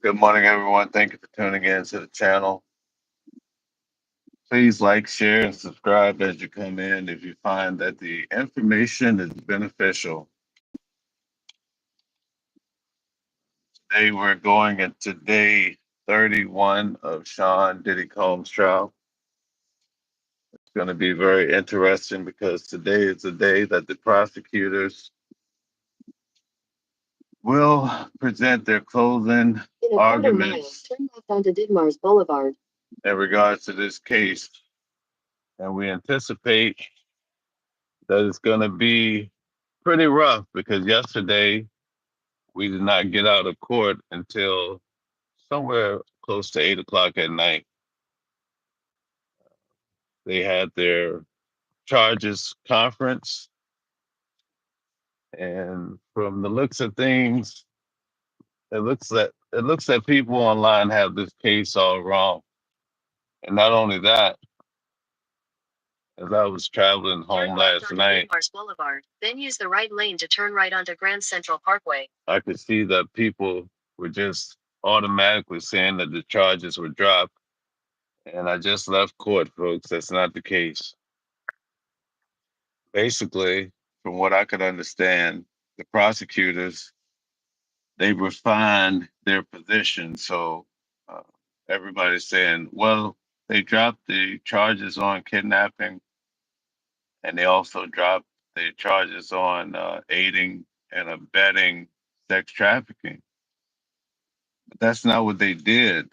Good morning, everyone. Thank you for tuning in to the channel. Please like, share, and subscribe as you come in if you find that the information is beneficial. Today, we're going into day 31 of Sean Diddy Combs' trial. It's going to be very interesting because today is the day that the prosecutors will present their closing arguments turn left onto Didmar's Boulevard. in regards to this case. And we anticipate that it's going to be pretty rough because yesterday we did not get out of court until somewhere close to 8 o'clock at night. They had their charges conference, and from the looks of things, it looks that people online have this case all wrong. And not only that, as I was traveling home last night, Boulevard, then use the right lane to turn right onto Grand Central Parkway. I could see that people were just automatically saying that the charges were dropped. And I just left court, folks. That's not the case. Basically, from what I could understand, the prosecutors, they refined their position. So uh, everybody's saying, well, they dropped the charges on kidnapping, and they also dropped the charges on aiding and abetting sex trafficking. But that's not what they did.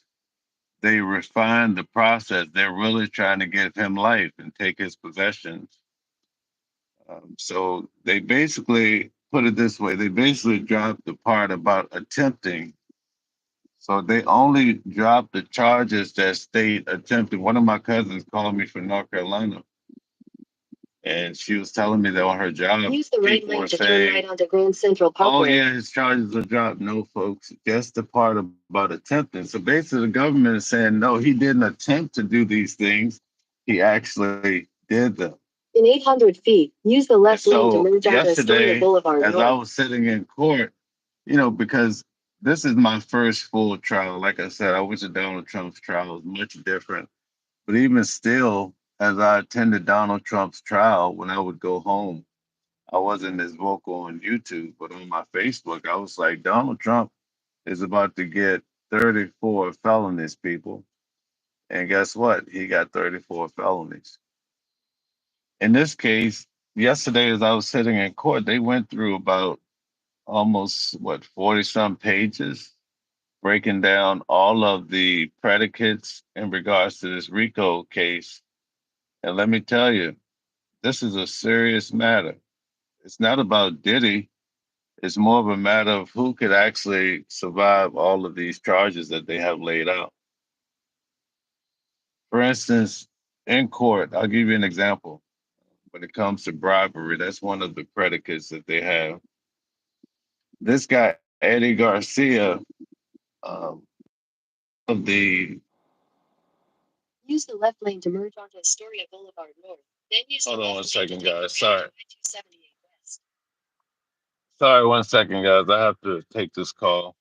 They refined the process. They're really trying to give him life and take his possessions. So they basically put it this way: they basically dropped the part about attempting. So they only dropped the charges that state attempted. One of my cousins called me from North Carolina, and she was telling me that on her job, use the right people lane were to turn saying, right onto Grand Central Parkway. "Oh yeah, his charges are dropped." No, folks, just the part about attempting. So basically, the government is saying, no, he didn't attempt to do these things. He actually did them. In 800 feet, use the left lane to So merge onto Astoria yesterday, Boulevard as I North. was sitting in court, because this is my first full trial. Like I said, I went to Donald Trump's trial. It was much different. But even still, as I attended Donald Trump's trial, when I would go home, I wasn't as vocal on YouTube, but on my Facebook, I was like, Donald Trump is about to get 34 felonies, people. And guess what? He got 34 felonies. In this case, yesterday, as I was sitting in court, they went through about almost, 40 some pages, breaking down all of the predicates in regards to this RICO case. And let me tell you, this is a serious matter. It's not about Diddy. It's more of a matter of who could actually survive all of these charges that they have laid out. For instance, in court, I'll give you an example. When it comes to bribery, that's one of the predicates that they have. This guy, Eddie Garcia, um, of the Use the left lane to merge onto Astoria Boulevard North. Then use hold the on left one lane to second, take guys. the right Sorry. on 278 West. Sorry, one second, guys. I have to take this call.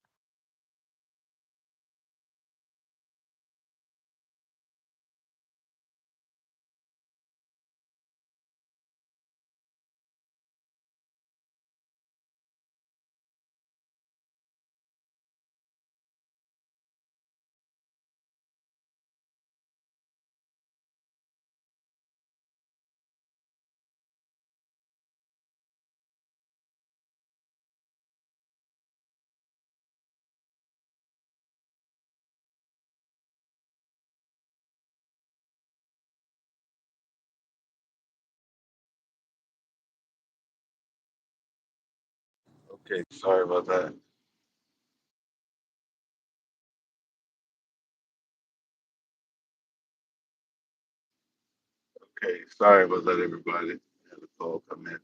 Okay, sorry about that. Okay, sorry about that, everybody. I had a call come in.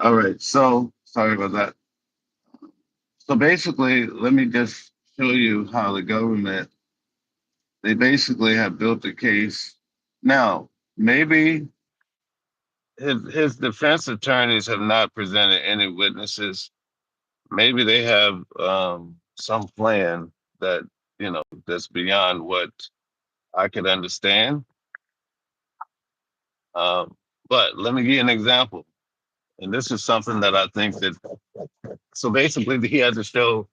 All right, so sorry about that. So basically, let me just show you how the government, they basically have built a case. Now, maybe his defense attorneys have not presented any witnesses. Maybe they have some plan that, that's beyond what I could understand. Um, but let me give you an example. And this is something that I think that, so basically he had to show,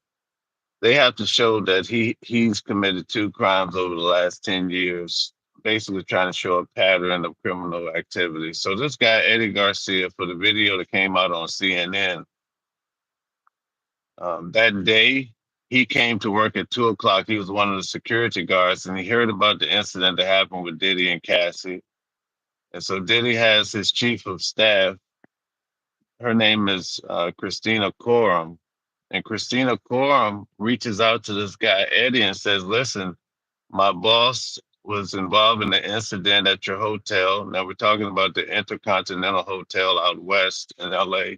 they have to show that he's committed two crimes over the last 10 years, basically trying to show a pattern of criminal activity. So this guy, Eddie Garcia, for the video that came out on CNN, that day, he came to work at 2 o'clock. He was one of the security guards, and he heard about the incident that happened with Diddy and Cassie. And so Diddy has his chief of staff. Her name is Christina Coram. And Christina Coram reaches out to this guy, Eddie, and says, listen, my boss was involved in the incident at your hotel. Now we're talking about the Intercontinental Hotel out west in LA.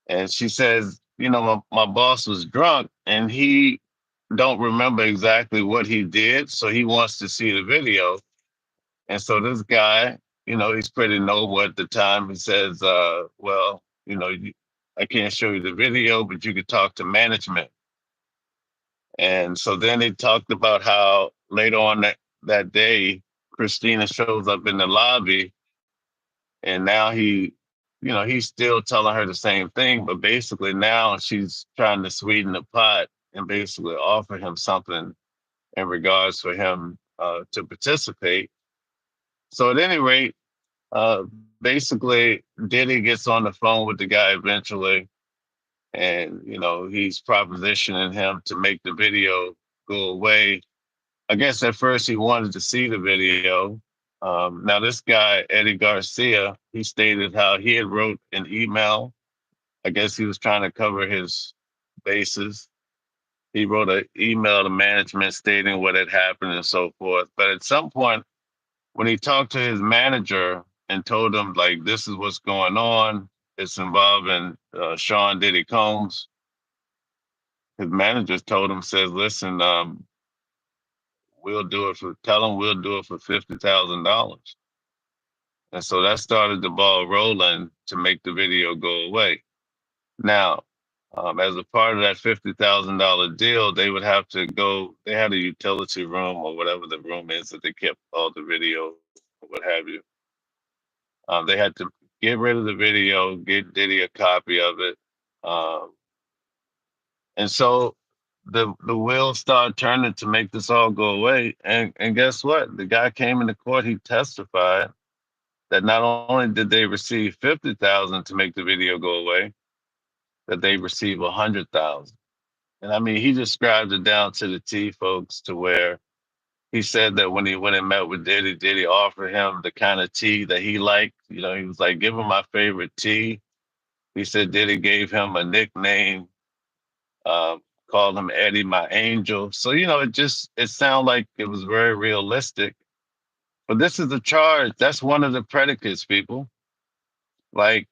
And she says, my boss was drunk and he don't remember exactly what he did. So he wants to see the video. And so this guy, he's pretty noble at the time. He says, well, I can't show you the video, but you could talk to management. And so then they talked about how later on that day, Christina shows up in the lobby and now he's still telling her the same thing, but basically now she's trying to sweeten the pot and basically offer him something in regards for him to participate. So at any rate, basically Diddy gets on the phone with the guy eventually, and he's propositioning him to make the video go away. I guess at first he wanted to see the video. Now this guy Eddie Garcia, he stated how he had wrote an email. I guess he was trying to cover his bases. He wrote an email to management stating what had happened and so forth. But at some point, when he talked to his manager and told him like this is what's going on, it's involving Sean Diddy Combs. His manager told him, says, "Listen, we'll do it for. Tell him we'll do it for $50,000." And so that started the ball rolling to make the video go away. Now, as a part of that $50,000 deal, they would have to go. They had a utility room or whatever the room is that they kept all the video or what have you. They had to get rid of the video, get Diddy a copy of it, um, and so the wheels started turning to make this all go away. And guess what? The guy came into court. He testified that not only did they receive 50,000 to make the video go away, that they received 100,000. And I mean, he described it down to the T, folks, to where he said that when he went and met with Diddy, Diddy offered him the kind of tea that he liked. He was like, give him my favorite tea. He said Diddy gave him a nickname, called him Eddie, my angel. So, it sounded like it was very realistic. But this is the charge. That's one of the predicates, people. Like,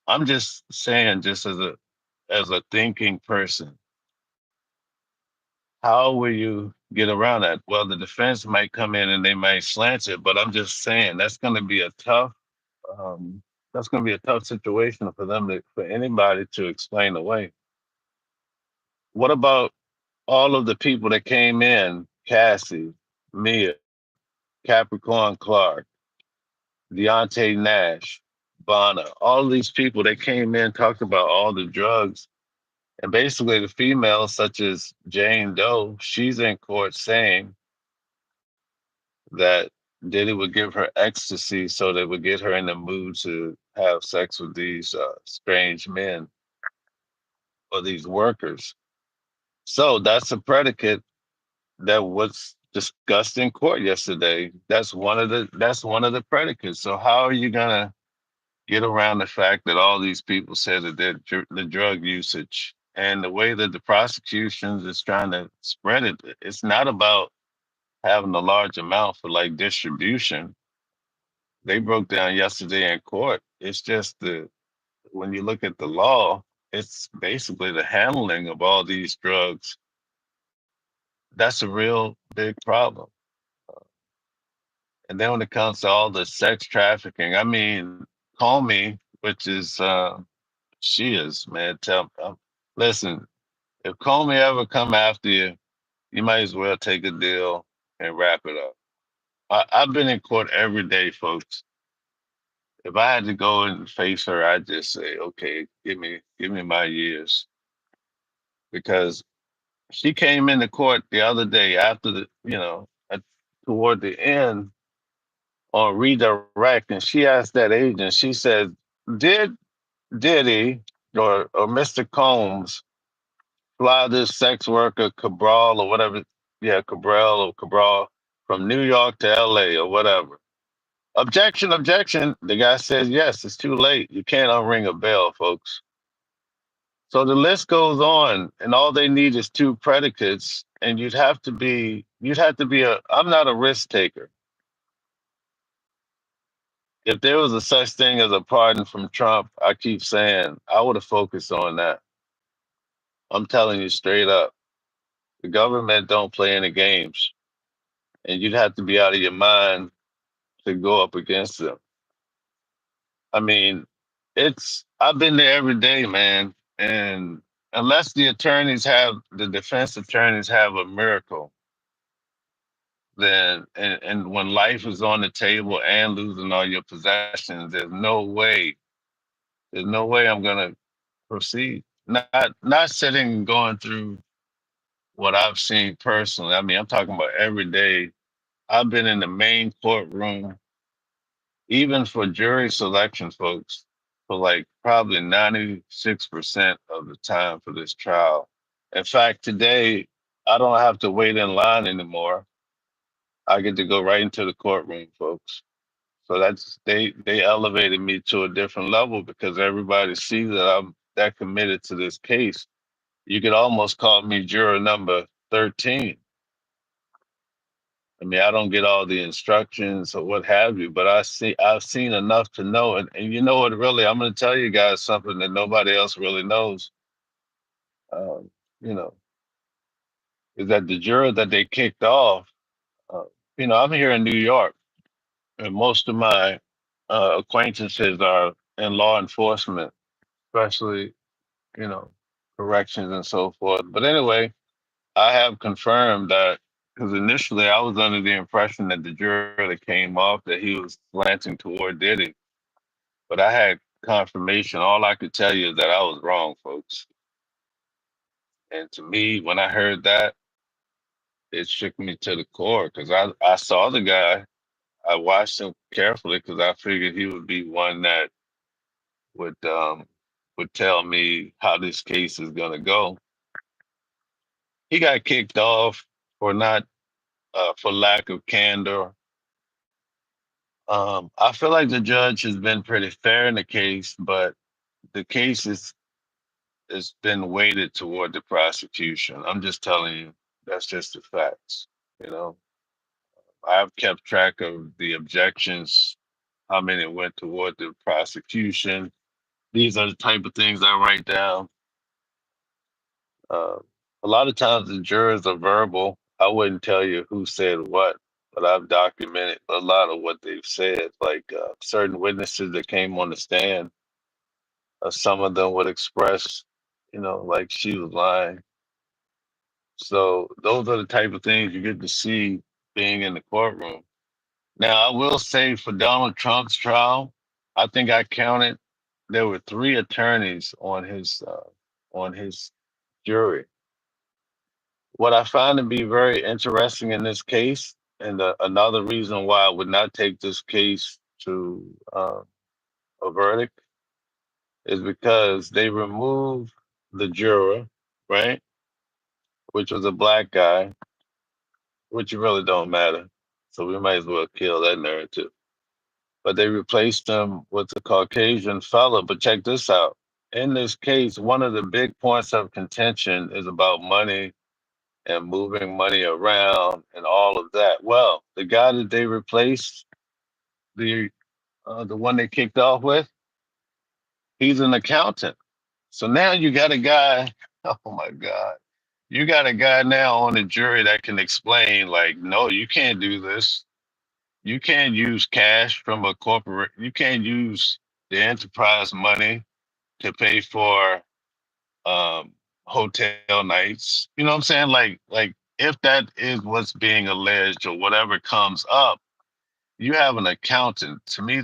I'm just saying, just as a thinking person, how will you get around that? Well, the defense might come in and they might slant it, but I'm just saying um, that's going to be a tough situation for for anybody to explain away. What about all of the people that came in? Cassie, Mia, Capricorn Clark, Deontay Nash, Bonner, all of these people that came in, talked about all the drugs. And basically, the females, such as Jane Doe, she's in court saying that Diddy would give her ecstasy so that would get her in the mood to have sex with these strange men or these workers. So that's a predicate that was discussed in court yesterday. That's one of the predicates. So how are you gonna get around the fact that all these people said that the drug usage and the way that the prosecutions is trying to spread it? It's not about having a large amount for like distribution. They broke down yesterday in court. It's just when you look at the law, it's basically the handling of all these drugs. That's a real big problem. And then when it comes to all the sex trafficking, I mean, call me, which is she is, man. Listen, if Comey ever come after you, you might as well take a deal and wrap it up. I've been in court every day, folks. If I had to go and face her, I'd just say, okay, give me my years, because she came into court the other day after toward the end on redirect, and she asked that agent. She said, "Did Diddy or Mr. Combs fly this sex worker Cabral or whatever? Yeah, Cabral from New York to L.A. or whatever." Objection, objection. The guy says, yes, it's too late. You can't unring a bell, folks. So the list goes on, and all they need is two predicates, and you'd have to be I'm not a risk taker. If there was a such thing as a pardon from Trump, I keep saying I would have focused on that. I'm telling you straight up, the government don't play any games, and you'd have to be out of your mind to go up against them. I mean, I've been there every day, man. And unless the defense attorneys have a miracle, then and when life is on the table and losing all your possessions, there's no way I'm gonna proceed. Not sitting and going through what I've seen personally. I mean, I'm talking about every day. I've been in the main courtroom, even for jury selection, folks, for like probably 96% of the time for this trial. In fact, today, I don't have to wait in line anymore. I get to go right into the courtroom, folks. So they elevated me to a different level because everybody sees that I'm that committed to this case. You could almost call me juror number 13. I mean, I don't get all the instructions or what have you, but I've seen enough to know. And you know what, really, I'm going to tell you guys something that nobody else really knows. Um, you know, is that the juror that they kicked off, uh, I'm here in New York, and most of my acquaintances are in law enforcement, especially, you know, corrections and so forth. But anyway, I have confirmed that because initially I was under the impression that the juror that came off that he was slanting toward Diddy, but I had confirmation. All I could tell you is that I was wrong, folks. And to me, when I heard that, it shook me to the core because I saw the guy. I watched him carefully because I figured he would be one that would um, would tell me how this case is gonna go. He got kicked off for not for lack of candor. I feel like the judge has been pretty fair in the case, but the case has been weighted toward the prosecution. I'm just telling you, that's just the facts. You know, I've kept track of the objections, how many went toward the prosecution. These are the type of things I write down. Uh, a lot of times the jurors are verbal. I wouldn't tell you who said what, but I've documented a lot of what they've said. Like certain witnesses that came on the stand, some of them would express, like she was lying. So those are the type of things you get to see being in the courtroom. Now, I will say for Donald Trump's trial, I think I counted there were three attorneys on his jury. What I find to be very interesting in this case, and another reason why I would not take this case to a verdict, is because they removed the juror, right, which was a black guy, which really don't matter. So we might as well kill that narrative. But they replaced him with a Caucasian fella. But check this out. In this case, one of the big points of contention is about money and moving money around and all of that. Well, the guy that they replaced, the one they kicked off with, he's an accountant. So now you got a guy. Oh my God! You got a guy now on the jury that can explain, like, no, you can't do this. You can't use cash from a corporate. You can't use the enterprise money to pay for um, hotel nights. You know what I'm saying? Like if that is what's being alleged or whatever comes up, you have an accountant. To me,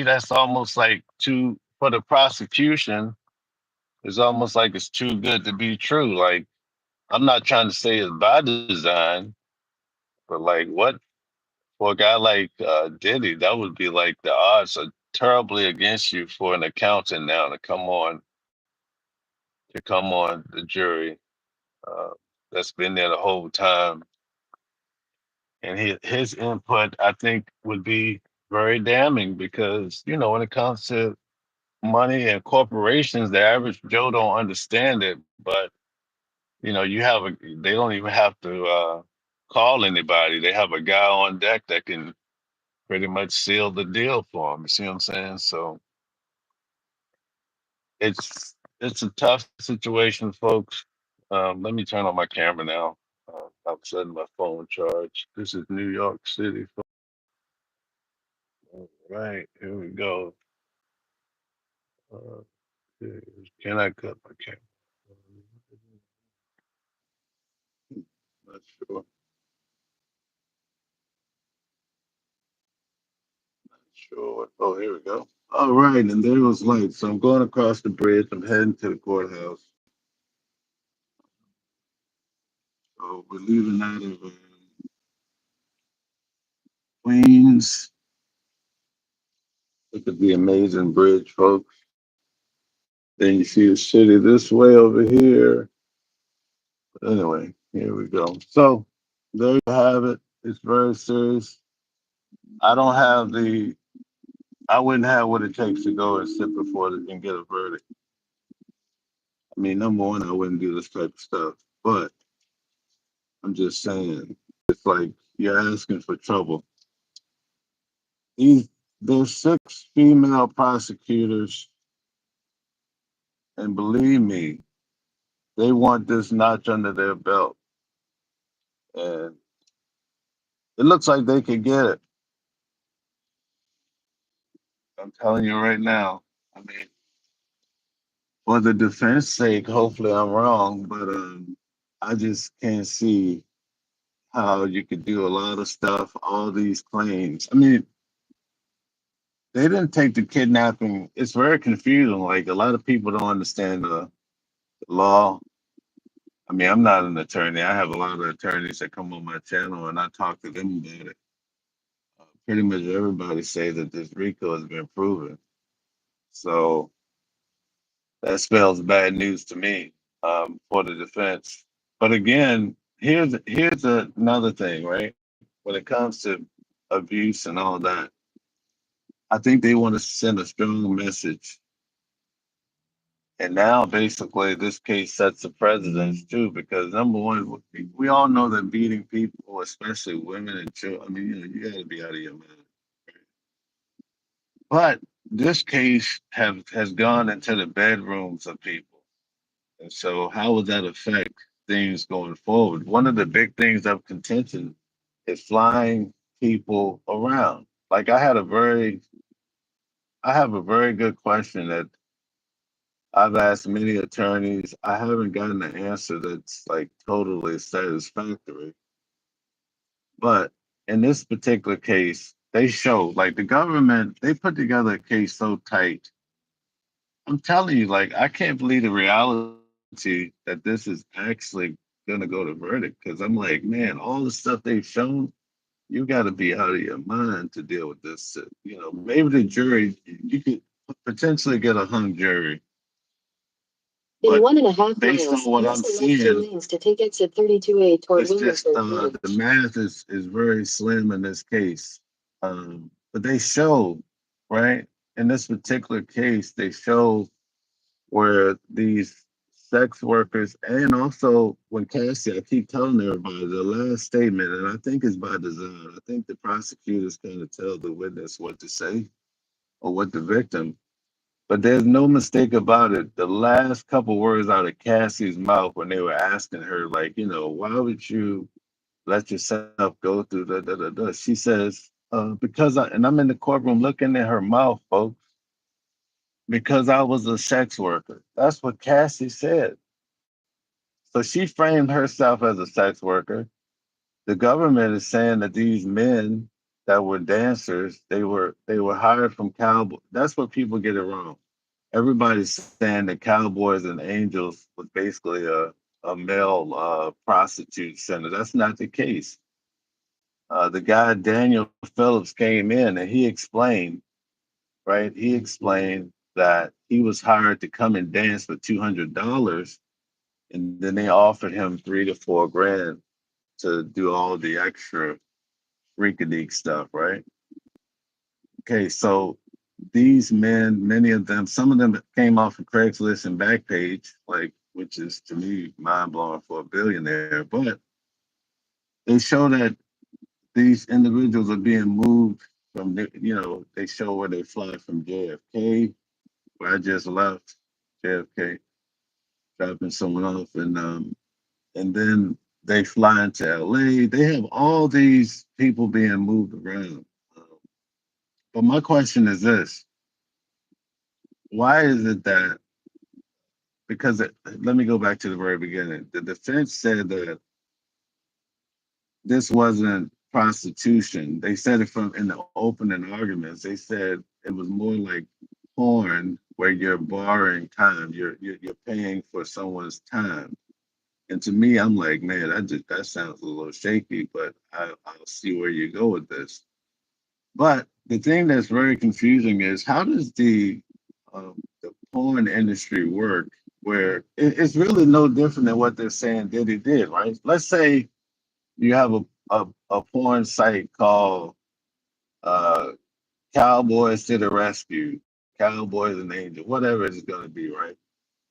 that's almost like too for the prosecution. It's almost like it's too good to be true. Like I'm not trying to say it's by design, but like what for a guy like Diddy, that would be like the odds are terribly against you for an accountant now to come on the jury uh, that's been there the whole time, and his input I think would be very damning because when it comes to money and corporations, the average Joe don't understand it, but they don't even have to call anybody. They have a guy on deck that can pretty much seal the deal for them. You see what I'm saying? So it's a tough situation, folks. Let me turn on my camera now. I'm setting my phone charge. This is New York City. All right, here we go. Uh, can I cut my camera? Not sure. Not sure. Oh, here we go. All right, and there was light. So I'm going across the bridge. I'm heading to the courthouse. So we're leaving out of Queens. Look at the amazing bridge, folks. Then you see the city this way over here. But anyway, here we go. So there you have it. It's very serious. I don't have the. I wouldn't have what it takes to go and sit before and get a verdict. I mean, number one, I wouldn't do this type of stuff. But I'm just saying, it's like you're asking for trouble. These There's 6 female prosecutors, and believe me, they want this notch under their belt, and it looks like they could get it. I'm telling you right now. I mean, for the defense sake, hopefully I'm wrong, but I just can't see how you could do a lot of stuff, all these claims. I mean, they didn't take the kidnapping. It's very confusing. Like a lot of people don't understand the law. I mean, I'm not an attorney. I have a lot of attorneys that come on my channel, and I talk to them about it. Pretty much everybody say that this RICO has been proven. So that spells bad news to me for the defense. But again, here's another thing, right? When it comes to abuse and all that, I think they want to send a strong message. And now, basically, this case sets a precedence too, because number one, we all know that beating people, especially women and children, I mean, you got to be out of your mind. But this case has gone into the bedrooms of people. And so, how would that affect things going forward? One of the big things of contention is flying people around. Like I have a very good question that I've asked many attorneys. I haven't gotten an answer that's like totally satisfactory. But in this particular case, they show like the government, they put together a case so tight. I'm telling you, like, I can't believe the reality that this is actually gonna go to verdict. Cause I'm like, man, all the stuff they've shown, you gotta be out of your mind to deal with this. Maybe the jury, you could potentially get a hung jury. In But 1.5 based on miles, what I'm use the left two seeing, lanes to take exit 32A toward it's just Williamsburg the Road. math is very slim in this case. But they show, right, in this particular case, they show where these sex workers, and also when Cassie, I keep telling everybody the last statement, and I think it's by design. I think the prosecutors kind of tell the witness what to say or what the victim. But there's no mistake about it. The last couple words out of Cassie's mouth when they were asking her, like, why would you let yourself go through the. She says, because and I'm in the courtroom looking at her mouth, folks, because I was a sex worker. That's what Cassie said. So she framed herself as a sex worker. The government is saying that these men that were dancers, they were hired from cowboys. That's what people get it wrong. Everybody's saying that Cowboys and Angels was basically a male prostitute center. That's not the case. The guy Daniel Phillips came in and he explained, right? He explained that he was hired to come and dance for $200, and then they offered him 3 to 4 grand to do all the extra freakadeek stuff, right? Okay, so these men, many of them, some of them came off of Craigslist and Backpage, like, which is to me mind blowing for a billionaire. But they show that these individuals are being moved from, they show where they fly from JFK, where I just left JFK, dropping someone off, and then they fly into LA. They have all these people being moved around. Um, but my question is this: why is it that because let me go back to the very beginning. The defense said that this wasn't prostitution. They said it from in the opening arguments. They said it was more like porn, where you're borrowing time. You're paying for someone's time. And to me, I'm like, man, that sounds a little shaky, but I'll see where you go with this. But the thing that's very confusing is how does the porn industry work? Where it's really no different than what they're saying Diddy did, right? Let's say you have a porn site called uh, Cowboys to the Rescue, Cowboys and Angels, whatever it's going to be, right?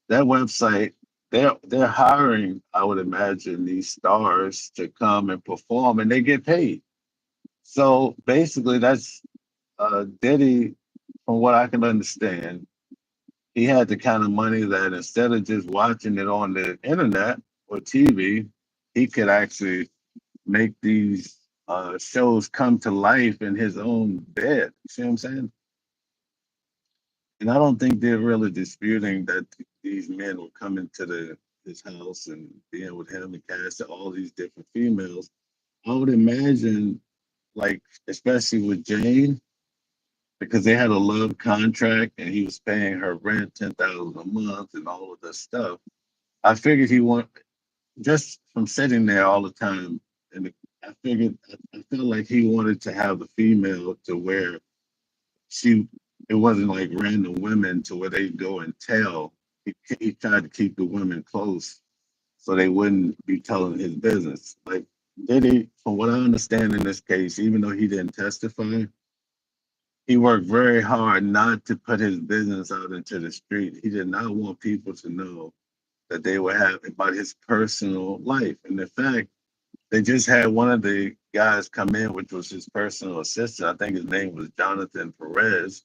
That website, they're hiring, I would imagine, these stars to come and perform, and they get paid. So basically, that's Diddy, from what I can understand, he had the kind of money that instead of just watching it on the internet or TV, he could actually make these shows come to life in his own bed. See what I'm saying? And I don't think they're really disputing that these men were coming to his house and being with him and cast all these different females. I would imagine, like, especially with Jane, because they had a love contract and he was paying her rent 10,000 a month and all of this stuff. I figured he want just from sitting there all the time, and I figured I felt like he wanted to have the female to where she it wasn't like random women to where they go and tell. He tried to keep the women close so they wouldn't be telling his business. Like Diddy, from what I understand in this case, even though he didn't testify, he worked very hard not to put his business out into the street. He did not want people to know that they were having about his personal life. And in fact, they just had one of the guys come in, which was his personal assistant. I think his name was Jonathan Perez.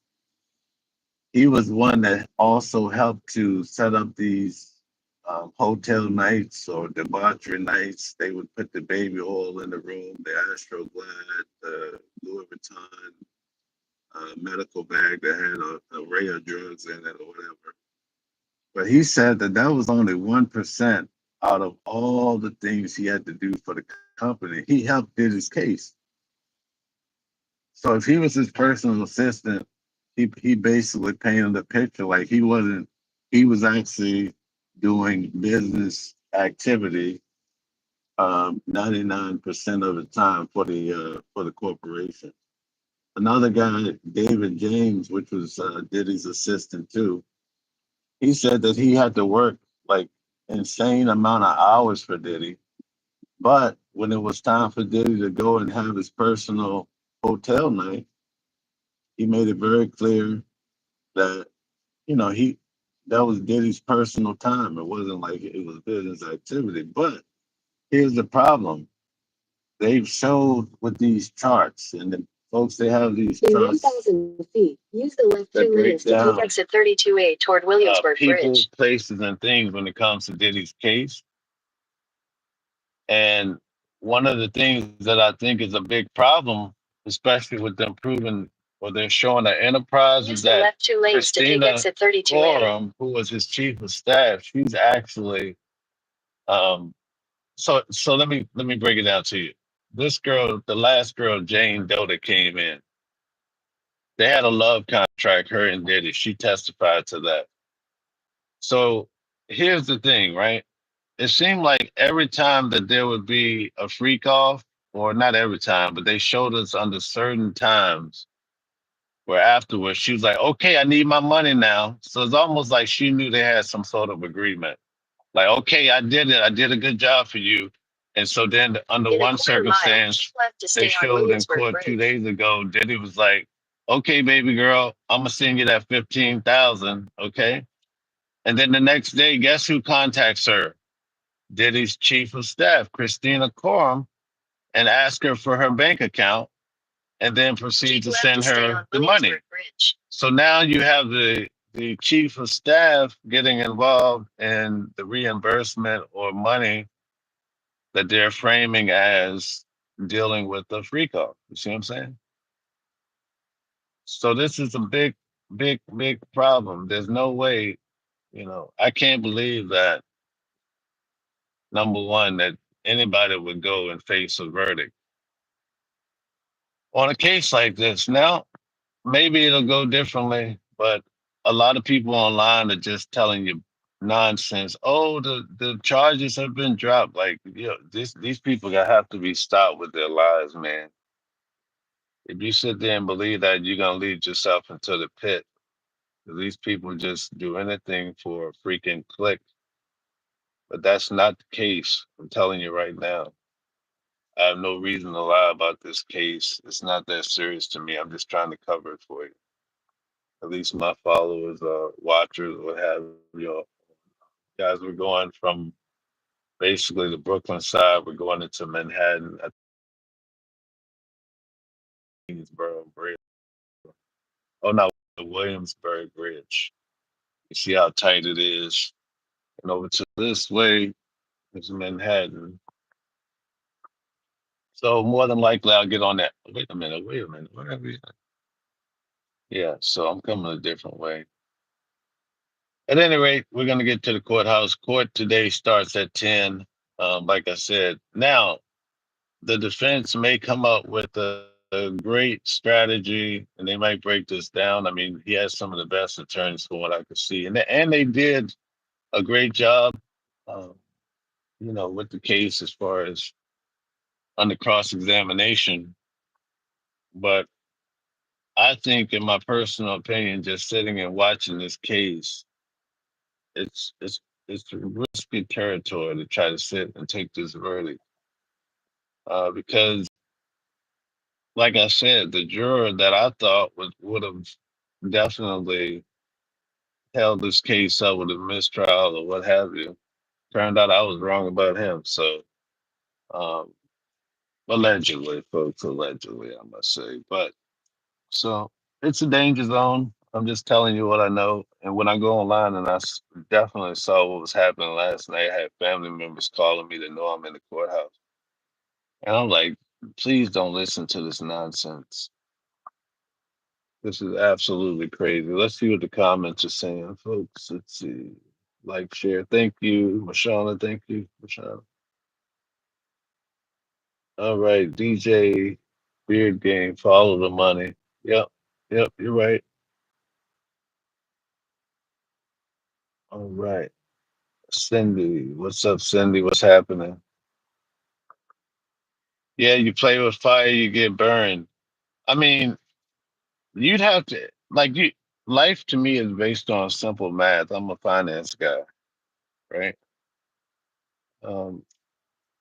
He was one that also helped to set up these hotel nights or debauchery nights. They would put the baby oil in the room, the Astroglide, the Louis Vuitton medical bag that had a array of drugs in it or whatever. But he said that that was only 1% out of all the things he had to do for the company. He helped did his case. So if he was his personal assistant, he basically painted a picture like he was actually doing business activity 99% of the time for the corporation. Another guy, David James, which was Diddy's assistant too, he said that he had to work like insane amount of hours for Diddy. But when it was time for Diddy to go and have his personal hotel night, he made it very clear that he that was Diddy's personal time. It wasn't like it was business activity. But here's the problem: they've showed with these charts, and folks, they have these In trucks 1,000 feet, use the left that 2 break lanes to take down exit 32A toward Williamsburg people, Bridge. places, and things when it comes to Diddy's case. And one of the things that I think is a big problem, especially with them proving or they're showing an enterprise, Use is the that left 2 lanes to take Christina exit 32A. Coram, who was his chief of staff, she's actually um, so let me break it down to you. This girl, the last girl, Jane Doe, that came in, they had a love contract, her and Diddy. She testified to that. So here's the thing, right? It seemed like every time that there would be a freak off, or not every time, but they showed us under certain times where afterwards she was like, okay, I need my money now. So it's almost like she knew they had some sort of agreement. Like, okay, I did it. I did a good job for you. And so then under In a one quarter mile, circumstance, keep left to they stay on showed in Williamsburg court Bridge. 2 days ago, Diddy was like, okay, baby girl, I'm gonna send you that 15,000. Okay. And then the next day, guess who contacts her? Diddy's chief of staff, Christina Coram, and ask her for her bank account and then proceed Keep to left send to stay her on the money. Williamsburg Bridge. So now you have the chief of staff getting involved in the reimbursement or money that they're framing as dealing with the RICO. You see what I'm saying? So this is a big, big, big problem. There's no way, I can't believe that, number one, that anybody would go and face a verdict on a case like this. Now, maybe it'll go differently, but a lot of people online are just telling you nonsense. Oh, the charges have been dropped. Like, these people have to be stopped with their lies, man. If you sit there and believe that, you're gonna lead yourself into the pit. These people just do anything for a freaking click, but that's not the case. I'm telling you right now. I have no reason to lie about this case. It's not that serious to me. I'm just trying to cover it for you. At least my followers, watchers, what have you. Guys, we're going from basically the Brooklyn side. We're going into Manhattan at the Williamsburg Bridge. Oh, no, the Williamsburg Bridge. You see how tight it is. And over to this way is Manhattan. So more than likely, I'll get on that. Wait a minute. Wait a minute. Where are we? Yeah. So I'm coming a different way. At any rate, we're going to get to the courthouse. Court today starts at 10. Like I said, now the defense may come up with a great strategy and they might break this down. I mean, he has some of the best attorneys from what I could see. And they did a great job, um, with the case as far as on the cross examination. But I think, in my personal opinion, just sitting and watching this case, it's it's it's risky territory to try to sit and take this verdict because, like I said, the juror that I thought would have definitely held this case up with a mistrial or what have you. Turned out I was wrong about him. So um, allegedly, folks, allegedly, I must say. But so it's a danger zone. I'm just telling you what I know. And when I go online and definitely saw what was happening last night, I had family members calling me to know I'm in the courthouse. And I'm like, please don't listen to this nonsense. This is absolutely crazy. Let's see what the comments are saying, folks. Let's see. Like, share. Thank you, Mashana. Thank you, Mashana. All right, DJ Beard Game. Follow the money. Yep, yep. You're right. All right, Cindy. What's up, Cindy? What's happening? Yeah, you play with fire, you get burned. I mean, you'd have to like you. Life to me is based on simple math. I'm a finance guy, right? Um,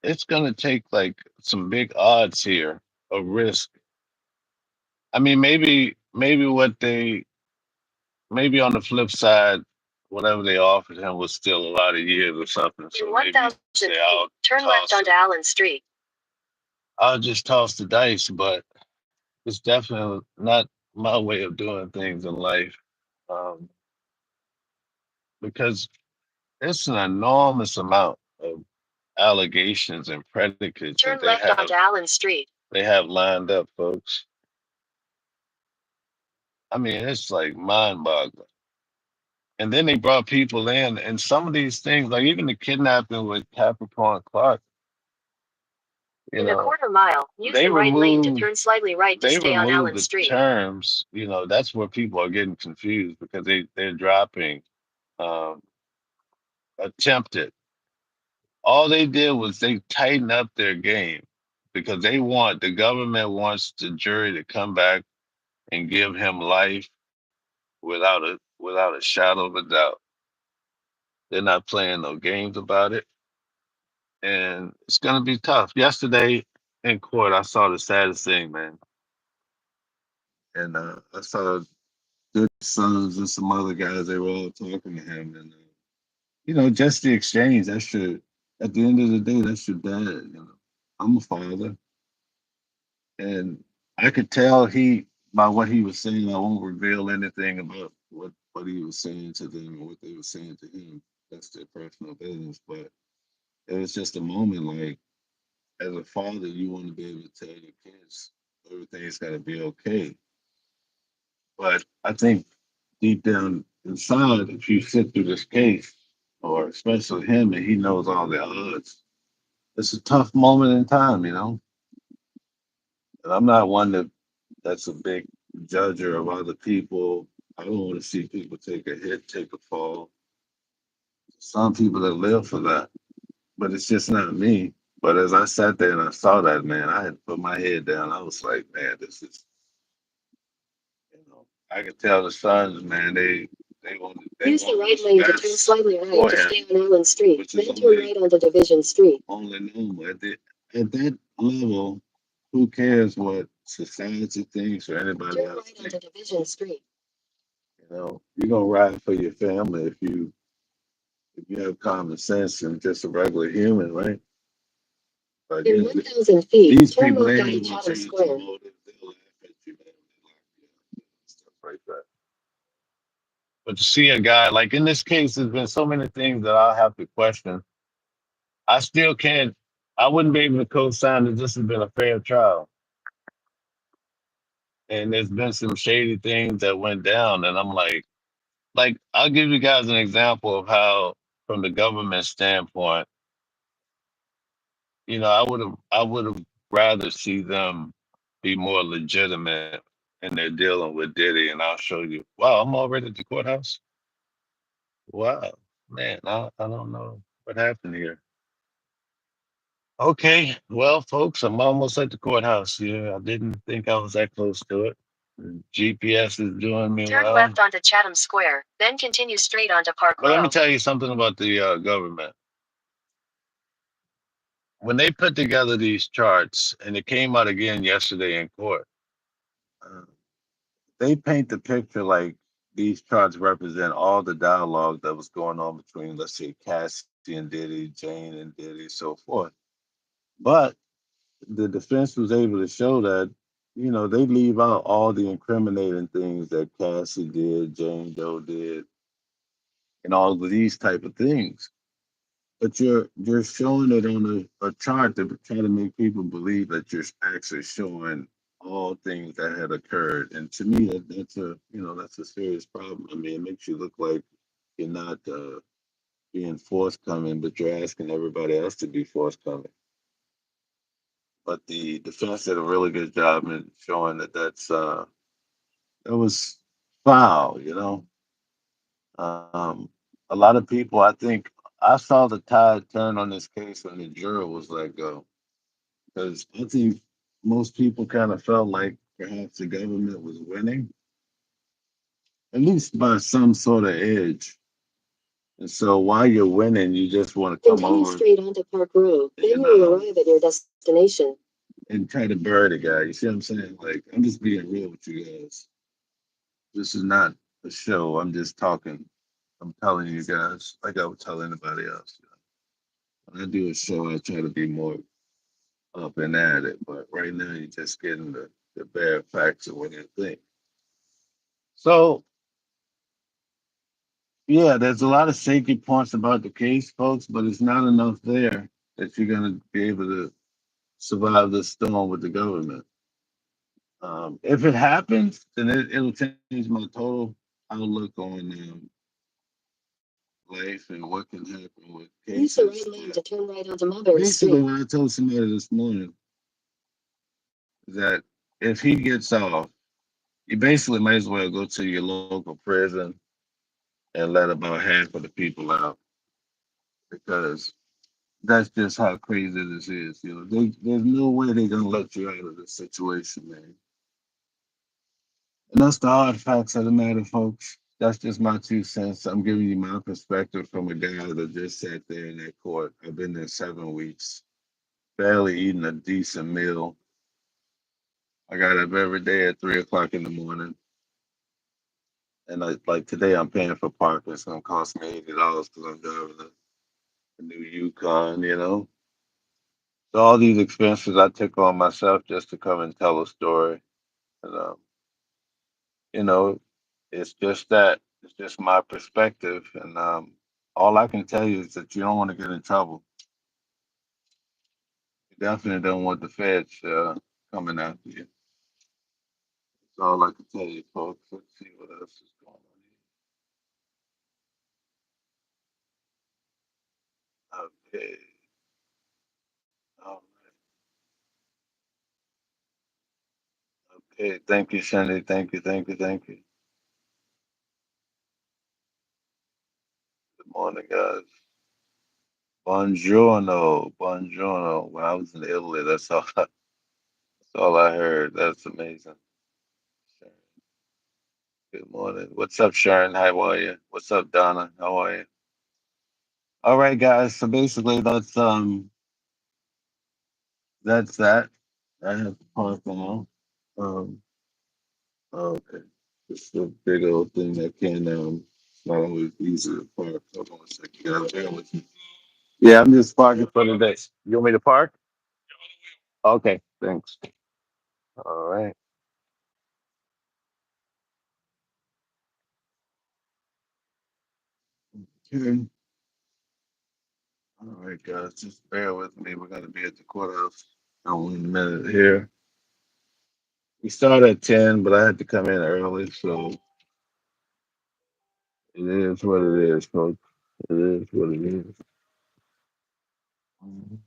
it's gonna take like some big odds here, a risk. I mean, maybe maybe on the flip side, whatever they offered him was still a lot of years or something. So In maybe 1,000 say feet, turn left onto Allen Street. I'll just toss the dice, but It's definitely not my way of doing things in life, um, because it's an enormous amount of allegations and predicates that Turn left onto Allen Street. they have lined up, folks. I mean, it's like mind-boggling. And then they brought people in, and some of these things, like even the kidnapping with Capricorn Clark, you In a know, quarter mile, use they the right lane to removed turn slightly right to they stay on removed Allen the Street. terms. You know, that's where people are getting confused because they're dropping um, attempted. All they did was they tightened up their game because the government wants the jury to come back and give him life without a shadow of a doubt. They're not playing no games about it, and it's gonna be tough. Yesterday in court, I saw the saddest thing, man, and I saw good sons and some other guys. They were all talking to him, and just the exchange. That's your At the end of the day, that's your dad. I'm a father, and I could tell he by what he was saying. I won't reveal anything about what he was saying to them or what they were saying to him. That's their personal business. But it was just a moment like, as a father, you want to be able to tell your kids everything's got to be okay. But I think deep down inside, if you sit through this case, or especially him, and he knows all the odds, it's a tough moment in time. And I'm not one that's a big judger of other people. I don't want to see people take a hit, take a fall. Some people that live for that, but it's just not me. But as I sat there and I saw that, man, I had to put my head down. I was like, man, this is, I could tell the sons, man, they Use the want right what's lane to turn best slightly right for to him, stay on Allen Street. which Then is turn right onto Division Street. only normal. At that level, who cares what society thinks or anybody Turn else right onto thinks? Division Street. You're gonna ride for your family if you have common sense and just a regular human, right? But In 1,000 feet, these turn people, left they onto don't want Chatham you to Square. motive. They'll laugh at you, man. They lock you up, stuff like that. But to see a guy like in this case, there's been so many things that I'll have to question. I still can't. I wouldn't be able to co-sign that this has been a fair trial. And there's been some shady things that went down, and I'm like I'll give you guys an example of how, from the government standpoint, I would have rather see them be more legitimate and they're dealing with Diddy, and I'll show you. Wow, I'm already at the courthouse. Wow, man, I don't know what happened here. Okay, well, folks, I'm almost at the courthouse. Yeah, I didn't think I was that close to it. The GPS is doing me Turn well. left onto Chatham Square, then continue straight onto Park But let me Row. tell you something about the government. When they put together these charts, and it came out again yesterday in court, uh, they paint the picture like these charts represent all the dialogue that was going on between, let's say, Cassie and Diddy, Jane and Diddy, so forth. But the defense was able to show that, they leave out all the incriminating things that Cassie did, Jane Doe did, and all of these type of things. But you're showing it on a chart to try to make people believe that you're actually showing all things that had occurred. And to me, that's a serious problem. I mean, it makes you look like you're not being forthcoming, but you're asking everybody else to be forthcoming. But the defense did a really good job in showing that was foul. Um, a lot of people, I think, I saw the tide turn on this case when the juror was let go, because I think most people kind of felt like perhaps the government was winning, at least by some sort of edge. And so while you're winning, you just want to come Continue over straight onto Park Row, then and you will arrive at your destination. try to bury the guy. You see what I'm saying? Like, I'm just being real with you guys. This is not a show. I'm just talking. I'm telling you guys like I would tell anybody else. When I do a show, I try to be more up and at it. But right now, you're just getting the bare facts of what they think. So yeah, there's a lot of safety points about the case, folks, but it's not enough there that you're gonna be able to survive the storm with the government. If it happens, then it'll change my total outlook on life and what can happen with Use the cases. right lane to turn right onto Mulberry Basically, Street. what I told somebody this morning is that if he gets off, you basically might as well go to your local prison and let about half of the people out because that's just how crazy this is. There's no way they're gonna let you out of this situation, man. And that's the hard facts of the matter, folks. That's just my 2 cents. I'm giving you my perspective from a guy that just sat there in that court. I've been there 7 weeks, barely eating a decent meal. I got up every day at 3 o'clock in the morning. And like today, I'm paying for parking. It's gonna cost me $80 because I'm driving a new Yukon. So all these expenses I took on myself just to come and tell a story. And you know, it's just that. It's just my perspective, and all I can tell you is that you don't want to get in trouble. You definitely don't want the feds coming after you. That's all I can tell you, folks. Let's see what else is going on here. Okay. All right. Okay. Thank you, Shandy. Thank you. Thank you. Thank you. Good morning, guys. Buongiorno. Buongiorno. When I was in Italy, that's all I heard. That's amazing. Good morning. What's up, Sharon? How are you? What's up, Donna? How are you? All right, guys. So basically, that's that. I have to park now. Um, okay. It's a big old thing that can it's not always easy to park. Hold on a second. You gotta bear with me. Yeah, I'm just parking for the day. You want me to park? Okay, thanks. All right. Okay. All right, guys. Just bear with me. We're gonna be at the courthouse in 1 minute here. We start at 10, but I had to come in early, so it is what it is, folks. It is what it is. Mhm.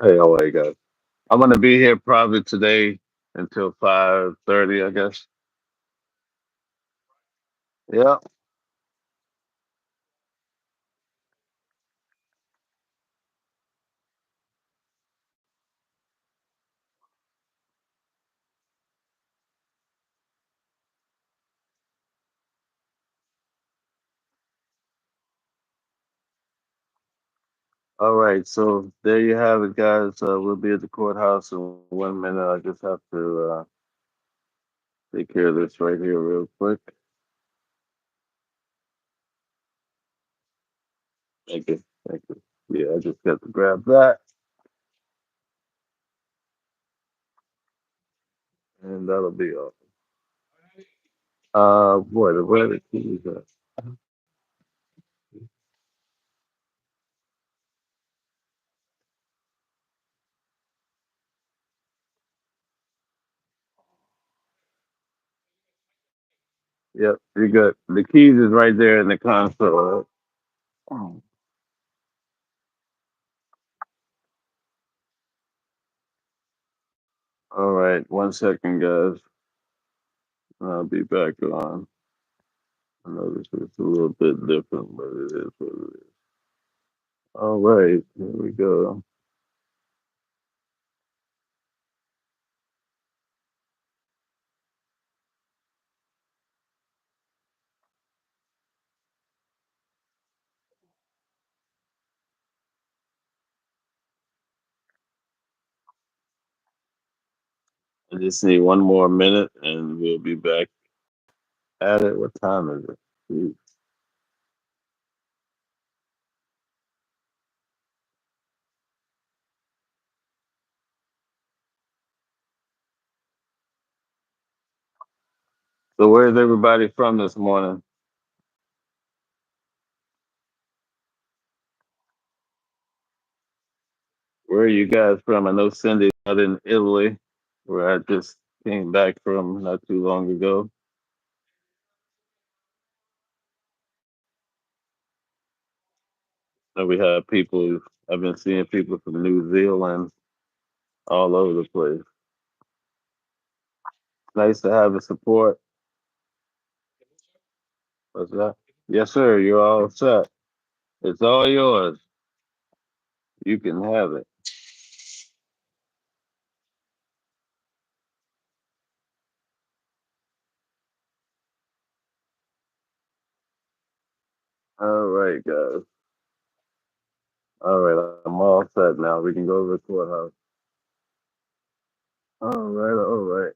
Hey, how are you guys? I'm gonna be here probably today until 5:30, I guess. Yeah. All right. So there you have it, guys. We'll be at the courthouse in 1 minute. I just have to take care of this right here real quick. Thank you. Thank you. Yeah, I just got to grab that, and that'll be all. Boy, where the keys at? Yep, you got the keys is right there in the console. Oh. All right, 1 second, guys. I'll be back on. I know this is a little bit different, but it is what it is. All right, here we go. I just need one more minute, and we'll be back. At it. What time is it? Jeez. So where's everybody from this morning? Where are you guys from? I know Cindy's out in Italy, where I just came back from not too long ago. And we have people. I've been seeing people from New Zealand all over the place. Nice to have the support. What's that? Yes, sir. You're all set. It's all yours. You can have it. All right, guys. All right, I'm all set now. We can go to the courthouse. All right, all right.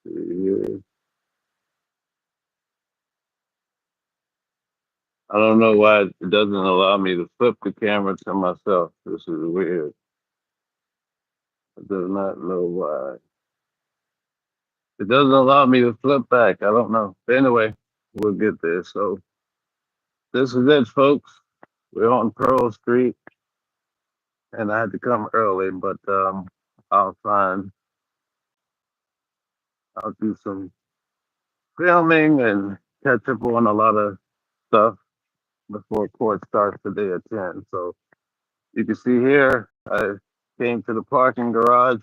Yeah. I don't know why it doesn't allow me to flip the camera to myself. This is weird. I do not know why. It doesn't allow me to flip back. I don't know. But anyway, we'll get there. So this is it, folks. We're on Pearl Street, and I had to come early, but I'll find. I'll do some filming and catch up on a lot of stuff before court starts today at 10. So you can see here, I came to the parking garage,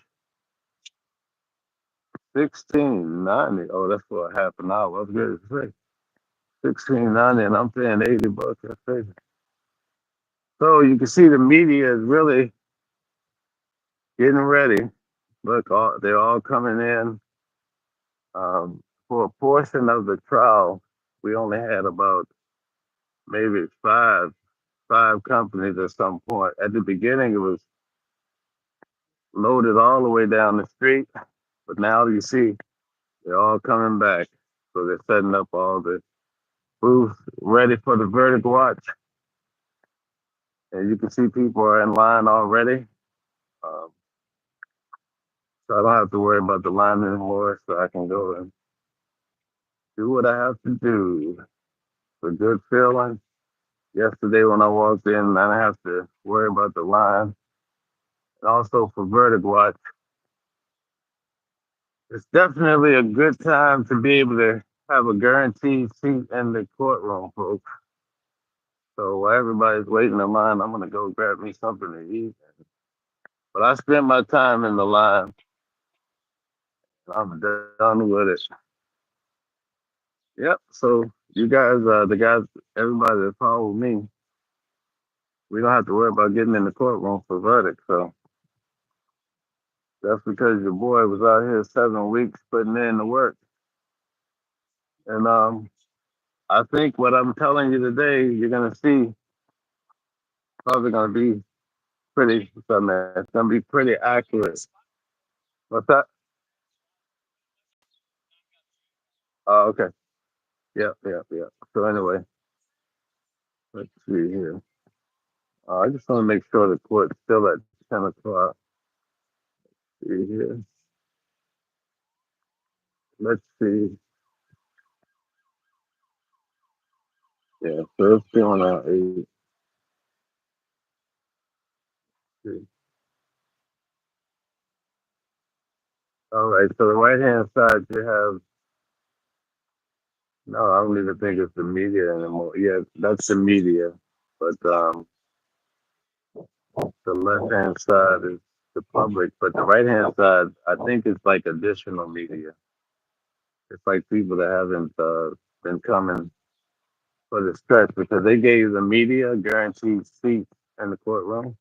16.90. Oh, that's for a half an hour. I was going to say 16.90, and I'm paying 80 bucks. That's crazy. So you can see the media is really getting ready. Look, they're all coming in. For a portion of the trial, we only had about maybe five companies at some point. At the beginning, it was loaded all the way down the street, but now you see they're all coming back. So they're setting up all the booths ready for the verdict watch, and you can see people are in line already. Um, so I don't have to worry about the line anymore. So I can go and do what I have to do. It's a good feeling. Yesterday when I walked in, I didn't have to worry about the line. And also for verdict watch, it's definitely a good time to be able to have a guaranteed seat in the courtroom, folks. So while everybody's waiting in line, I'm gonna go grab me something to eat. But I spent my time in the line. I'm done with it. Yep. So you guys, the guys, everybody that followed me, we don't have to worry about getting in the courtroom for verdict. So that's because your boy was out here 7 weeks putting in the work. And I think what I'm telling you today, you're gonna see probably gonna be pretty. It's gonna be pretty accurate. What's that? Oh, okay. Yeah, yeah, yeah. So anyway, let's see here. I just want to make sure the court's still at 10 o'clock. See here. Let's see. Yeah, so it's going out 8. See. All right, so the right hand side you have no, I don't even think it's the media anymore. Yeah, that's the media. But the left hand side is the public. But the right hand side, I think it's like additional media. It's like people that haven't been coming for the stretch because they gave the media guaranteed seats in the courtroom.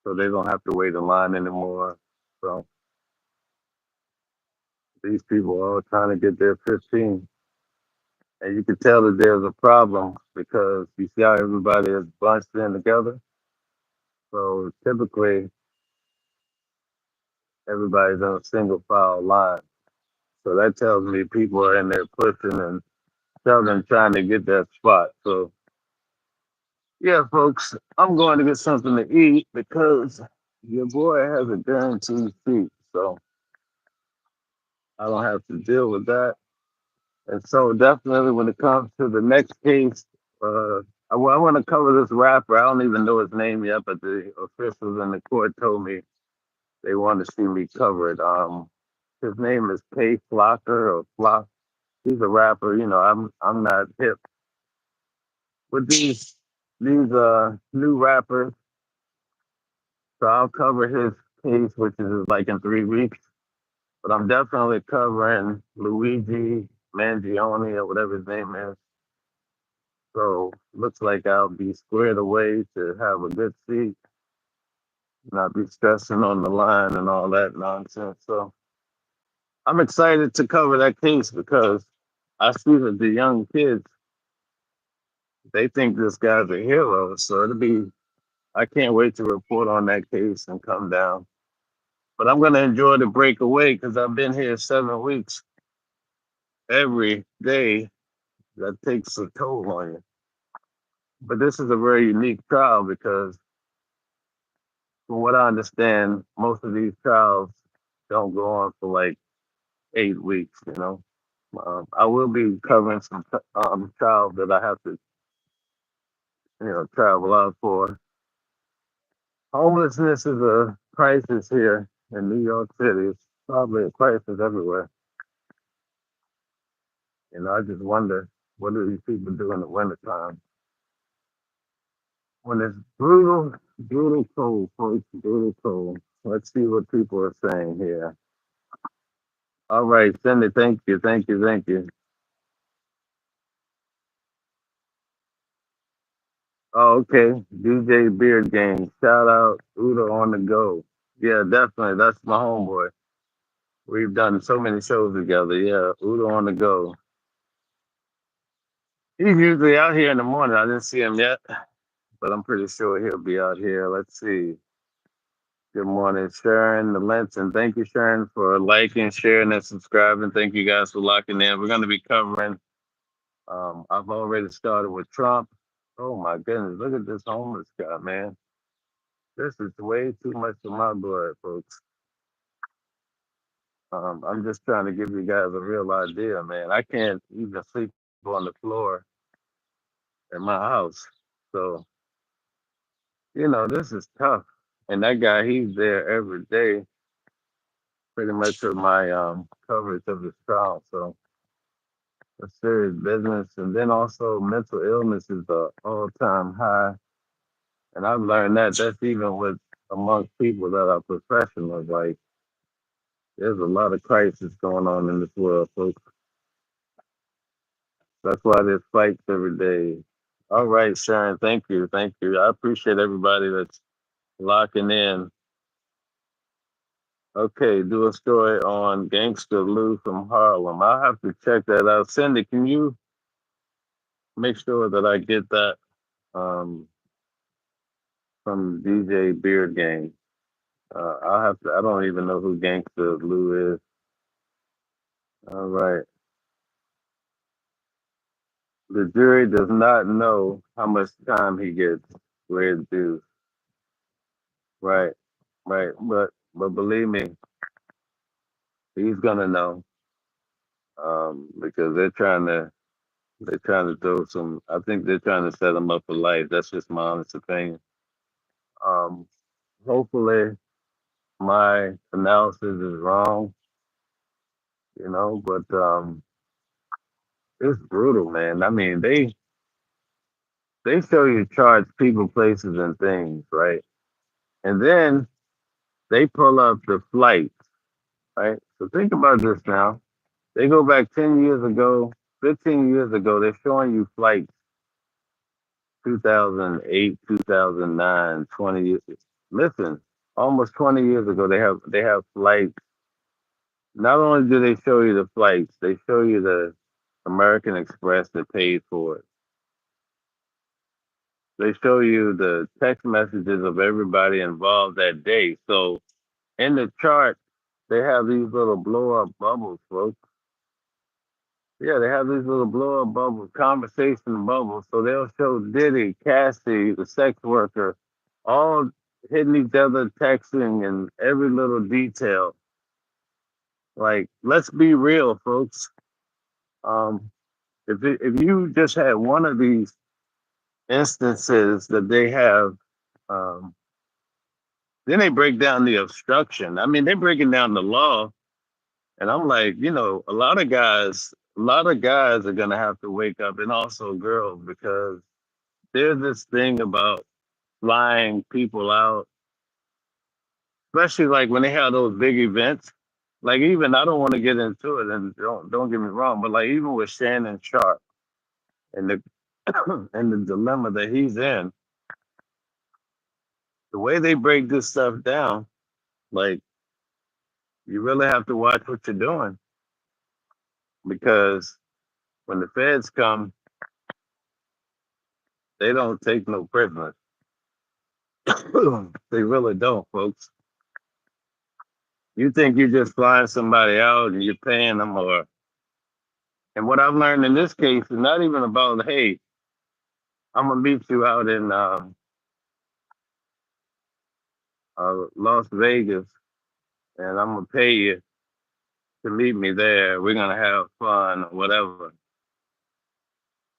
So they don't have to wait in line anymore. So these people are all trying to get their 15. And you can tell that there's a problem because you see how everybody is bunched in together. So typically, everybody's on a single file line. So that tells me people are in there pushing and shoving, trying to get that spot. So yeah, folks, I'm going to get something to eat because your boy has a guaranteed seat. So I don't have to deal with that. And so definitely when it comes to the next case, I want to cover this rapper. I don't even know his name yet, but the officials in the court told me they want to see me cover it. His name is Pay Flocker or Flock. He's a rapper. You know, I'm not hip with these new rappers, so I'll cover his case, which is like in 3 weeks. But I'm definitely covering Luigi Mangione or whatever his name is. So looks like I'll be squared away to have a good seat, not be stressing on the line and all that nonsense. So I'm excited to cover that case because I see that the young kids they think this guy's a hero. So it'll be I can't wait to report on that case and come down. But I'm gonna enjoy the break away because I've been here 7 weeks every day. That takes a toll on you. But this is a very unique trial because from what I understand, most of these trials don't go on for like 8 weeks. I will be covering some trials that I have to, travel out for. Homelessness is a crisis here in New York City. It's probably a crisis everywhere. I just wonder what do these people do in the wintertime when it's brutal, brutal cold, folks, brutal cold. Let's see what people are saying here. All right, Cindy, thank you, thank you, thank you. Oh, okay. DJ Beard Gang. Shout out Udo on the go. Yeah, definitely. That's my homeboy. We've done so many shows together. Yeah, Udo on the go. He's usually out here in the morning. I didn't see him yet, but I'm pretty sure he'll be out here. Let's see. Good morning, Sharon, the Linton. Thank you, Sharon, for liking, sharing, and subscribing. Thank you guys for locking in. We're going to be covering. I've already started with Trump. Oh my goodness, look at this homeless guy, man. This is way too much for my blood, folks. I'm just trying to give you guys a real idea, man. I can't even sleep on the floor in my house. So, this is tough. And that guy, he's there every day, pretty much for my coverage of this trial. So, a serious business. And then also, mental illness is the all time high. And I've learned that that's even with amongst people that are professionals. Like, there's a lot of crisis going on in this world, folks. That's why there's fights every day. All right, Sharon. Thank you. Thank you. I appreciate everybody that's locking in. Okay, do a story on Gangster Lou from Harlem. I'll have to check that out. Cindy, can you make sure that I get that um, from DJ Beard Gang? I'll have to. I don't even know who Gangster Lou is. All right. The jury does not know how much time he gets. Red dude. Right. Right. But believe me, he's gonna know because they're trying to throw some. I think they're trying to set him up for life. That's just my honest opinion. Um, hopefully, my analysis is wrong, but it's brutal, man. I mean, they show you charge people, places, and things, right? And then they pull up the flights, right? So think about this now. They go back 10 years ago, 15 years ago. They're showing you flights 2008, 2009, 20 years. Listen, almost 20 years ago, they have flights. Not only do they show you the flights, they show you the American Express that paid for it. They show you the text messages of everybody involved that day. So in the chart, they have these little blow up bubbles, folks. Yeah, they have these little blow up bubbles, conversation bubbles. So they'll show Diddy, Cassie, the sex worker, all hitting each other, texting, and every little detail. Like, let's be real, folks. Um, if you just had one of these instances that they have, um, then they break down the obstruction. I mean, they're breaking down the law, and I'm like, a lot of guys are gonna have to wake up, and also girls, because there's this thing about flying people out, especially like when they have those big events. Like even I don't want to get into it, and don't get me wrong, but like even with Shannon Sharp and the and the dilemma that he's in, the way they break this stuff down, like you really have to watch what you're doing because when the feds come, they don't take no prisoners. They really don't, folks. You think you're just flying somebody out and you're paying them, or and what I've learned in this case is not even about, hey, I'm gonna meet you out in Las Vegas, and I'm gonna pay you to meet me there. We're gonna have fun, or whatever.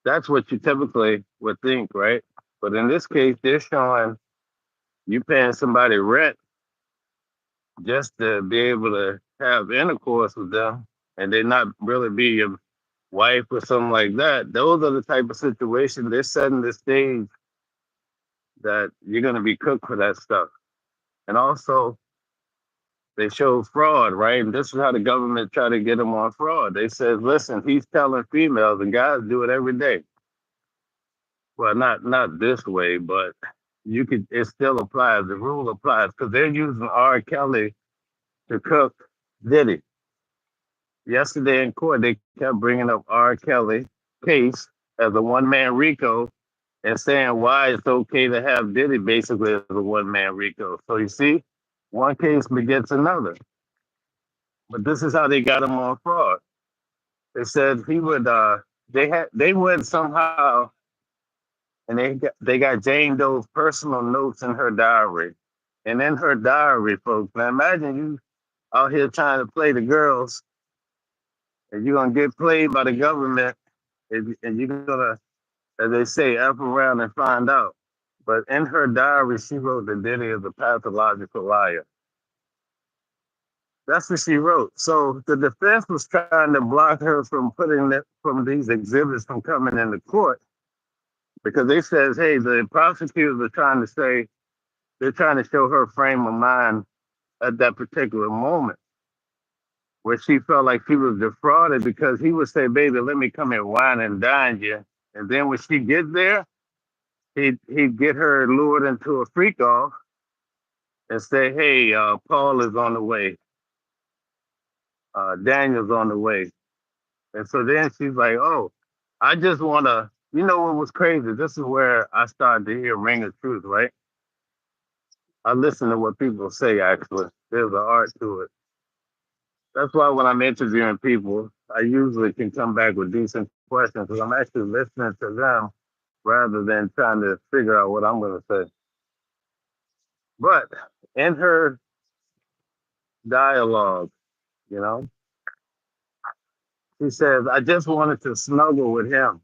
That's what you typically would think, right? But in this case, they're showing you paying somebody rent just to be able to have intercourse with them, and they not really be your wife or something like that. Those are the type of situations they're setting the stage that you're gonna be cooked for that stuff. And also, they show fraud, right? And this is how the government try to get them on fraud. They said, listen, he's telling females, and guys do it every day. Well, not this way, but you could. It still applies. The rule applies because they're using R. Kelly to cook Diddy. Yesterday in court, they kept bringing up R. Kelly case as a one man RICO and saying why it's okay to have Diddy basically as a one man RICO. So you see, one case begets another. But this is how they got him on fraud. They said he would. They went somehow, and they got Jane Doe's personal notes in her diary, and in her diary, folks. Now imagine you out here trying to play the girls, and you're gonna get played by the government, and you're gonna, as they say, F around and find out. But in her diary, she wrote that Diddy is a pathological liar. That's what she wrote. So the defense was trying to block her from putting that from these exhibits from coming into court because they says, hey, the prosecutors are trying to say they're trying to show her frame of mind at that particular moment where she felt like she was defrauded because he would say, baby, let me come and wine and dine you. And then when she gets there, he'd get her lured into a freak off and say, hey, Paul is on the way. Daniel's on the way. And so then she's like, oh, I just want to, you know what was crazy? This is where I started to hear Ring of Truth, right? I listen to what people say, actually. There's an art to it. That's why when I'm interviewing people, I usually can come back with decent questions because I'm actually listening to them rather than trying to figure out what I'm going to say. But in her dialogue, you know, she says, I just wanted to snuggle with him.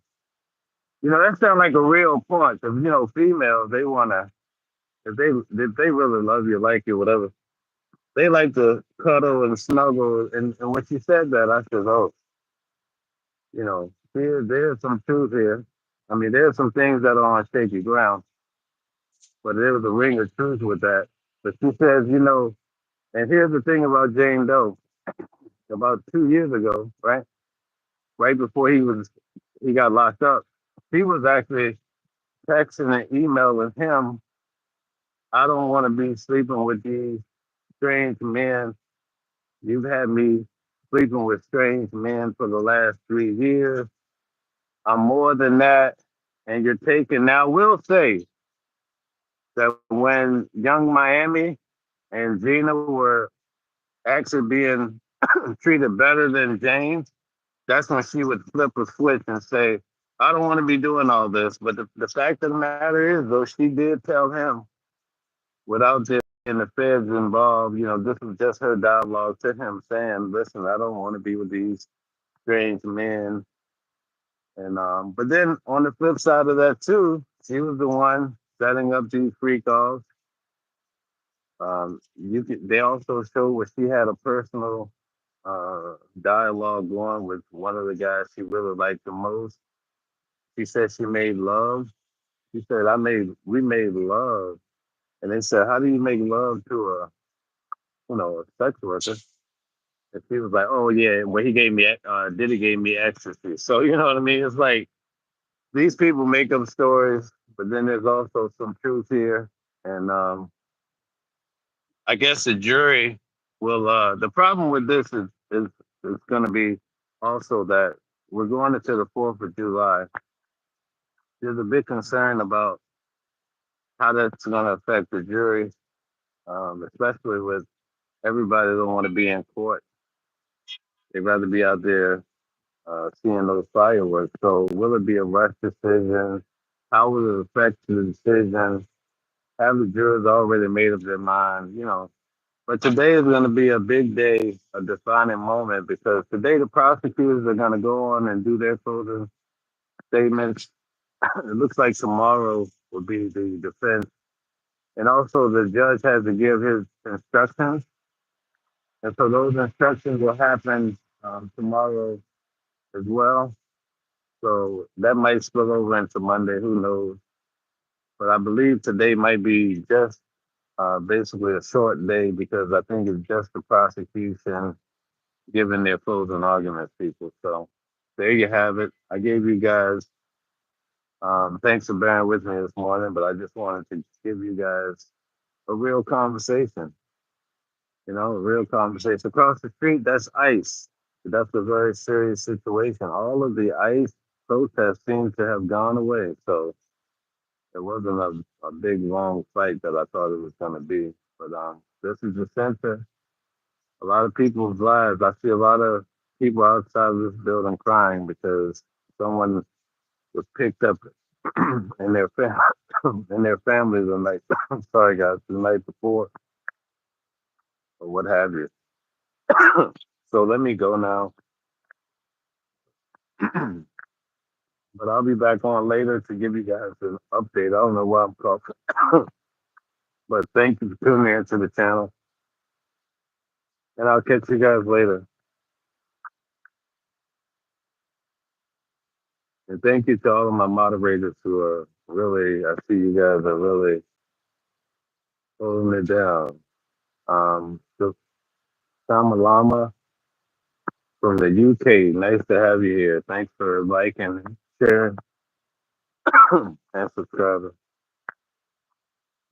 You know, that sounds like a real point because, you know, females, they want to, if they really love you, like you, whatever, they like to cuddle and snuggle. And when she said that, I said, oh, you know, there's some truth here. I mean, there's some things that are on shaky ground, but there was a ring of truth with that. But she says, you know, and here's the thing about Jane Doe. About 2 years ago, right, right before he got locked up, he was actually texting and emailing him. I don't want to be sleeping with these strange men. You've had me. sleeping with strange men for the last 3 years. I'm more than that. And you're taking now, we'll say that when Young Miami and Gina were actually being treated better than James, that's when she would flip a switch and say, I don't want to be doing all this. But the fact of the matter is, though, she did tell him without there being the feds involved, this was just her dialogue to him saying, listen, I don't want to be with these strange men. And but then on the flip side of that too, she was the one setting up these free calls. They also showed where she had a personal dialogue going with one of the guys she really liked the most. She said she made love. She said we made love. And they said, how do you make love to a sex worker? And she was like, oh yeah, well he gave me Diddy gave me ecstasy. So you know what I mean? It's like these people make up stories, but then there's also some truth here. And I guess the jury will. The problem with this is going to be also that we're going into the 4th of July. There's a big concern about how that's going to affect the jury, especially with everybody don't want to be in court. They'd rather be out there seeing those fireworks. So will it be a rush decision? How will it affect the decision? Have the jurors already made up their mind? But today is going to be a big day, a defining moment, because today the prosecutors are going to go on and do their closing statements. It looks like tomorrow will be the defense. And also the judge has to give his instructions. And so those instructions will happen tomorrow as well. So that might spill over into Monday, who knows? But I believe today might be just basically a short day because I think it's just the prosecution giving their closing arguments, people. So there you have it. I gave you guys, thanks for bearing with me this morning, but I just wanted to give you guys a real conversation, a real conversation. Across the street, that's ICE. That's a very serious situation. All of the ICE protests seem to have gone away. So it wasn't a big, long fight that I thought it was going to be. But this is the center. A lot of people's lives. I see a lot of people outside of this building crying because someone was picked up in their in their families the night. I'm sorry, guys, the night before or what have you. So let me go now. But I'll be back on later to give you guys an update. I don't know why I'm coughing, but thank you for tuning into the channel, and I'll catch you guys later. And thank you to all of my moderators who are really, I see you guys are really holding it down. So Samalama from the UK, nice to have you here. Thanks for liking, sharing, and subscribing.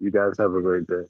You guys have a great day.